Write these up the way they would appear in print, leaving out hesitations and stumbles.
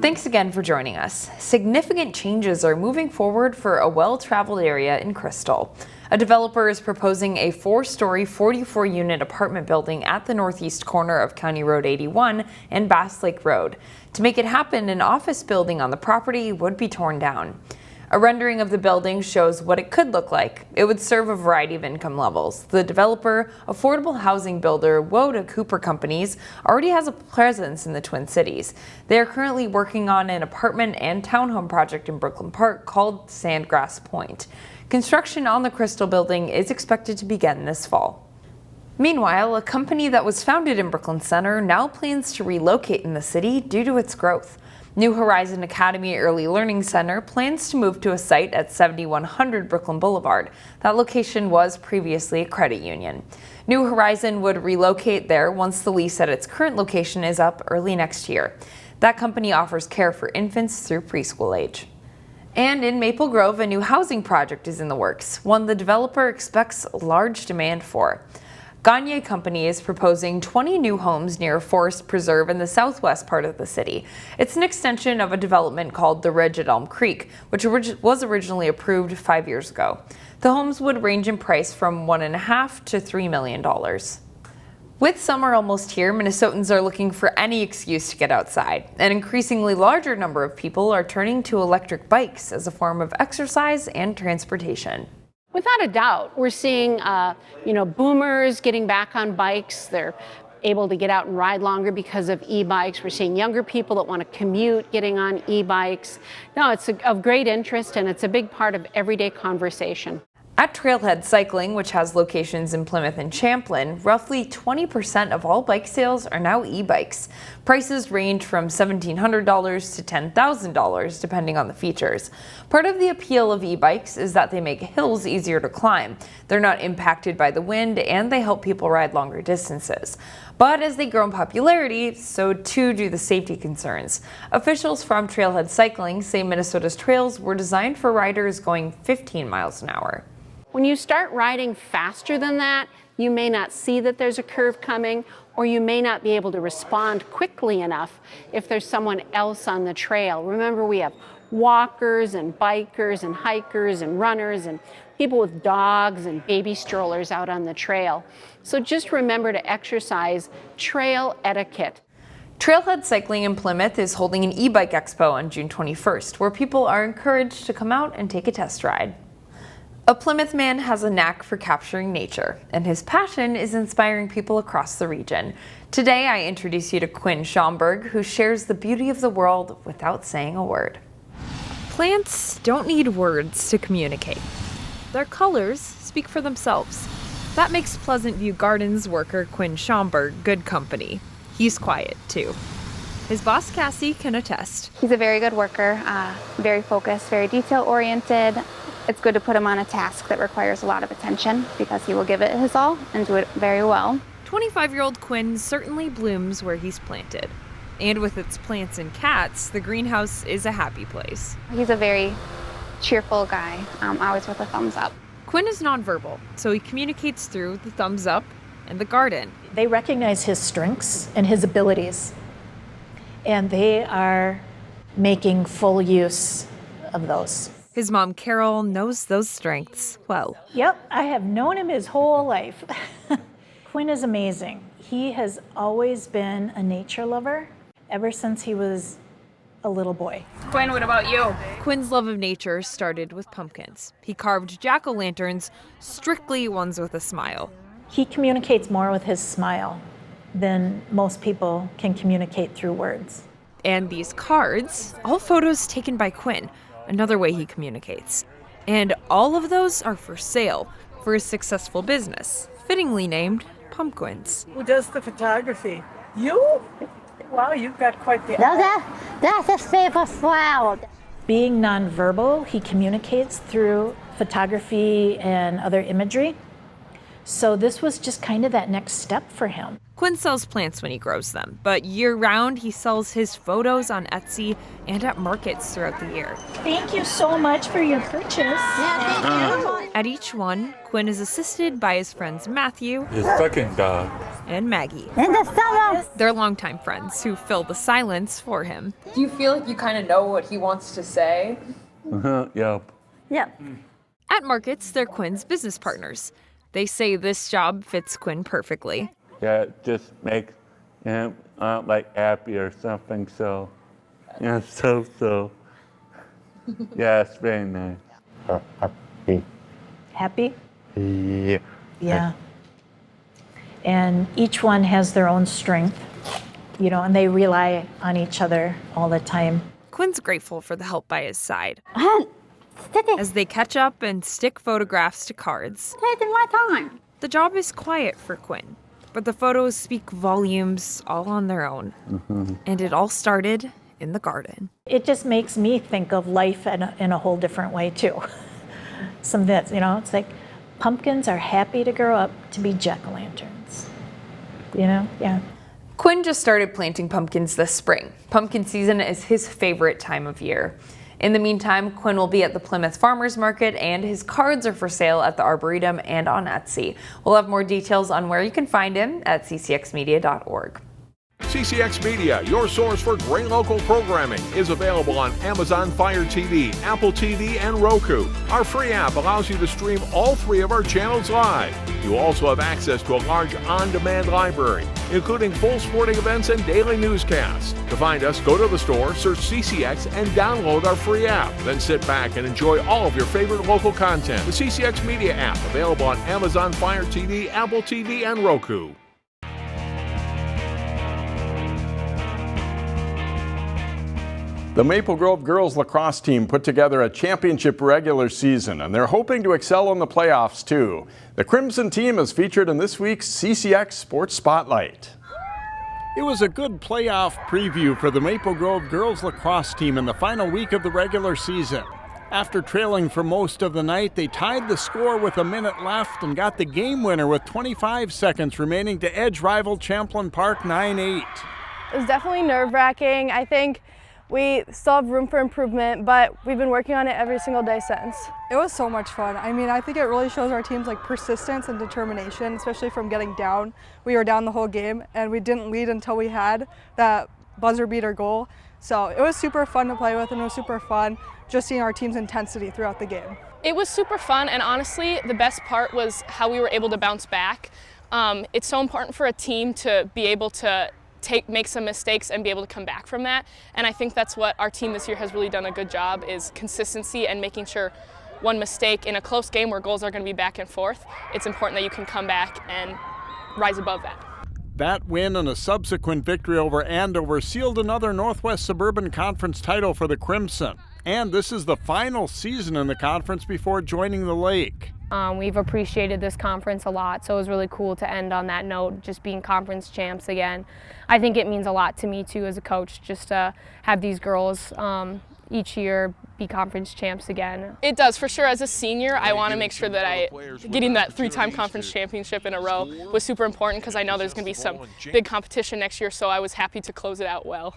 Thanks again for joining us. Significant changes are moving forward for a well-traveled area in Crystal. A developer is proposing a 4-story, 44-unit apartment building at the northeast corner of County Road 81 and Bass Lake Road. To make it happen, an office building on the property would be torn down. A rendering of the building shows what it could look like. It would serve a variety of income levels. The developer, affordable housing builder Woda Cooper Companies, already has a presence in the Twin Cities. They are currently working on an apartment and townhome project in Brooklyn Park called Sandgrass Point. Construction on the Crystal building is expected to begin this fall. Meanwhile, a company that was founded in Brooklyn Center now plans to relocate in the city due to its growth. New Horizon Academy Early Learning Center plans to move to a site at 7100 Brooklyn Boulevard. That location was previously a credit union. New Horizon would relocate there once the lease at its current location is up early next year. That company offers care for infants through preschool age. And in Maple Grove, a new housing project is in the works, one the developer expects large demand for. Gagne Company is proposing 20 new homes near a forest preserve in the southwest part of the city. It's an extension of a development called The Ridge at Elm Creek, which was originally approved 5 years ago. The homes would range in price from $1.5 to $3 million. With summer almost here, Minnesotans are looking for any excuse to get outside. An increasingly larger number of people are turning to electric bikes as a form of exercise and transportation. Without a doubt, we're seeing, boomers getting back on bikes. They're able to get out and ride longer because of e-bikes. We're seeing younger people that want to commute getting on e-bikes. No, it's of great interest, and it's a big part of everyday conversation. At Trailhead Cycling, which has locations in Plymouth and Champlin, roughly 20% of all bike sales are now e-bikes. Prices range from $1,700 to $10,000 depending on the features. Part of the appeal of e-bikes is that they make hills easier to climb. They're not impacted by the wind, and they help people ride longer distances. But as they grow in popularity, so too do the safety concerns. Officials from Trailhead Cycling say Minnesota's trails were designed for riders going 15 miles an hour. When you start riding faster than that, you may not see that there's a curve coming, or you may not be able to respond quickly enough if there's someone else on the trail. Remember, we have walkers and bikers and hikers and runners and people with dogs and baby strollers out on the trail. So just remember to exercise trail etiquette. Trailhead Cycling in Plymouth is holding an e-bike expo on June 21st, where people are encouraged to come out and take a test ride. A Plymouth man has a knack for capturing nature, and his passion is inspiring people across the region. Today, I introduce you to Quinn Schomburg, who shares the beauty of the world without saying a word. Plants don't need words to communicate. Their colors speak for themselves. That makes Pleasant View Gardens worker Quinn Schomburg good company. He's quiet, too. His boss, Cassie, can attest. He's a very good worker, very focused, very detail-oriented. It's good to put him on a task that requires a lot of attention because he will give it his all and do it very well. 25-year-old Quinn certainly blooms where he's planted. And with its plants and cats, the greenhouse is a happy place. He's a very cheerful guy, always with a thumbs up. Quinn is nonverbal, so he communicates through the thumbs up and the garden. They recognize his strengths and his abilities, and they are making full use of those. His mom, Carol, knows those strengths well. Yep, I have known him his whole life. Quinn is amazing. He has always been a nature lover ever since he was a little boy. Quinn, what about you? Quinn's love of nature started with pumpkins. He carved jack-o'-lanterns, strictly ones with a smile. He communicates more with his smile than most people can communicate through words. And these cards, all photos taken by Quinn, another way he communicates. And all of those are for sale for his successful business, fittingly named PumQUINNS. Who does the photography? You? Wow, you've got quite the eye. That's his favorite flower. Being nonverbal, he communicates through photography and other imagery. So this was just kind of that next step for him. Quinn sells plants when he grows them, but year-round he sells his photos on Etsy and at markets throughout the year. Thank you so much for your purchase. Yeah, thank you. At each one, Quinn is assisted by his friends Matthew, his second dog, and Maggie. In the summer. They're longtime friends who fill the silence for him. Do you feel like you kind of know what he wants to say? Yep. Yep. At markets, they're Quinn's business partners. They say this job fits Quinn perfectly. Yeah, it just makes him like happy or something. So, yeah, so. Yeah, it's very nice. Happy. Happy? Yeah. Yeah. And each one has their own strength, and they rely on each other all the time. Quinn's grateful for the help by his side Sticky. as they catch up and stick photographs to cards. Taking my time. The job is quiet for Quinn, but the photos speak volumes all on their own. And it all started in the garden. It just makes me think of life in a whole different way, too. Some that, it's like pumpkins are happy to grow up to be jack-o'-lanterns. Yeah. Quinn just started planting pumpkins this spring. Pumpkin season is his favorite time of year. In the meantime, Quinn will be at the Plymouth Farmers Market, and his cards are for sale at the Arboretum and on Etsy. We'll have more details on where you can find him at ccxmedia.org. CCX Media, your source for great local programming, is available on Amazon Fire TV, Apple TV, and Roku. Our free app allows you to stream all 3 of our channels live. You also have access to a large on-demand library, including full sporting events and daily newscasts. To find us, go to the store, search CCX, and download our free app. Then sit back and enjoy all of your favorite local content. The CCX Media app, available on Amazon Fire TV, Apple TV, and Roku. The Maple Grove girls lacrosse team put together a championship regular season, and they're hoping to excel in the playoffs too. The Crimson team is featured in this week's CCX Sports Spotlight. It was a good playoff preview for the Maple Grove girls lacrosse team in the final week of the regular season. After trailing for most of the night, they tied the score with a minute left and got the game winner with 25 seconds remaining to edge rival Champlain Park 9-8. It was definitely nerve-wracking. I think we still have room for improvement, but we've been working on it every single day since. It was so much fun. I mean, I think it really shows our team's persistence and determination, especially from getting down. We were down the whole game, and we didn't lead until we had that buzzer beater goal. So it was super fun to play with, and it was super fun just seeing our team's intensity throughout the game. It was super fun, and honestly, the best part was how we were able to bounce back. It's so important for a team to be able to make some mistakes and be able to come back from that. And I think that's what our team this year has really done a good job, is consistency and making sure one mistake in a close game where goals are going to be back and forth, it's important that you can come back and rise above that. That win and a subsequent victory over Andover sealed another Northwest Suburban Conference title for the Crimson. And this is the final season in the conference before joining the Lake. We've appreciated this conference a lot, so it was really cool to end on that note, just being conference champs again. I think it means a lot to me too as a coach, just to have these girls each year be conference champs again. It does, for sure. As a senior, I want to make sure that getting that 3-time conference championship in a row was super important, because I know there's going to be some big competition next year, so I was happy to close it out well.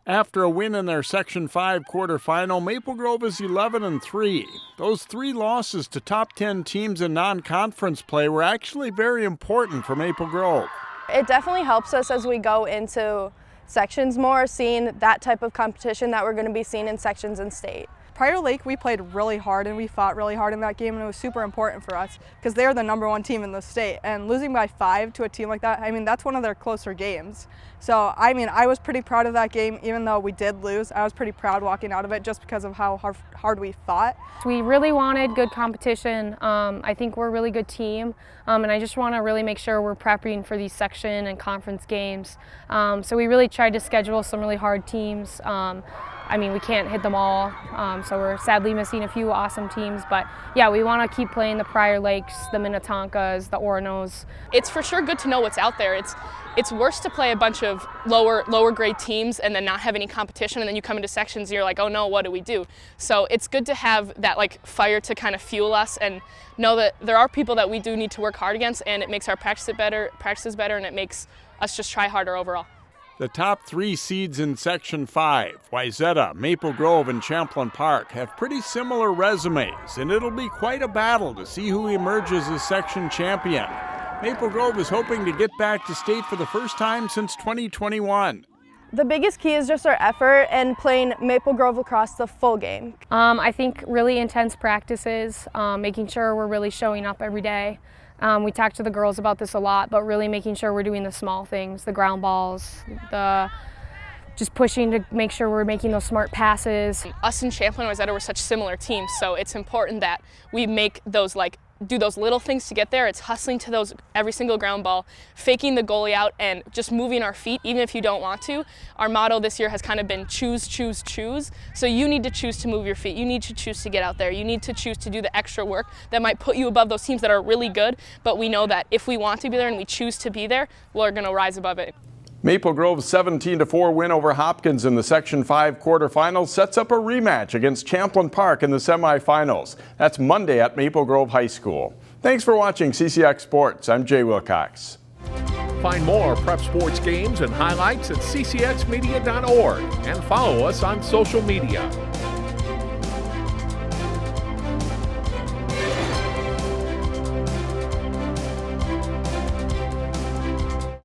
After a win in their Section 5 quarterfinal, Maple Grove is 11-3. Those 3 losses to top 10 teams in non-conference play were actually very important for Maple Grove. It definitely helps us as we go into sections more, seeing that type of competition that we're going to be seeing in sections and state. Prior to Lake, we played really hard and we fought really hard in that game, and it was super important for us because they're the #1 team in the state, and losing by 5 to a team like that, I mean, that's one of their closer games. So, I mean, I was pretty proud of that game. Even though we did lose, I was pretty proud walking out of it just because of how hard we fought. We really wanted good competition. I think we're a really good team, and I just want to really make sure we're prepping for these section and conference games. So we really tried to schedule some really hard teams. I mean, we can't hit them all, so we're sadly missing a few awesome teams. But yeah, we want to keep playing the Prior Lakes, the Minnetonkas, the Oronos. It's for sure good to know what's out there. It's worse to play a bunch of lower grade teams and then not have any competition, and then you come into sections and you're like, oh no, what do we do? So it's good to have that fire to kind of fuel us and know that there are people that we do need to work hard against, and it makes our practices better, and it makes us just try harder overall. The top 3 seeds in Section 5, Wayzata, Maple Grove, and Champlain Park, have pretty similar resumes, and it'll be quite a battle to see who emerges as section champion. Maple Grove is hoping to get back to state for the first time since 2021. The biggest key is just our effort and playing Maple Grove lacrosse the full game. I think really intense practices, making sure we're really showing up every day. We talk to the girls about this a lot, but really making sure we're doing the small things, the ground balls, just pushing to make sure we're making those smart passes. Us and Champlain Wayzata were such similar teams, so it's important that we make those do those little things to get there. It's hustling to those every single ground ball, faking the goalie out, and just moving our feet even if you don't want to. Our motto this year has kind of been choose, choose, choose. So you need to choose to move your feet. You need to choose to get out there. You need to choose to do the extra work that might put you above those teams that are really good, but we know that if we want to be there and we choose to be there, we're going to rise above it. Maple Grove's 17-4 win over Hopkins in the Section 5 quarterfinals sets up a rematch against Champlain Park in the semifinals. That's Monday at Maple Grove High School. Thanks for watching CCX Sports. I'm Jay Wilcox. Find more prep sports games and highlights at ccxmedia.org and follow us on social media.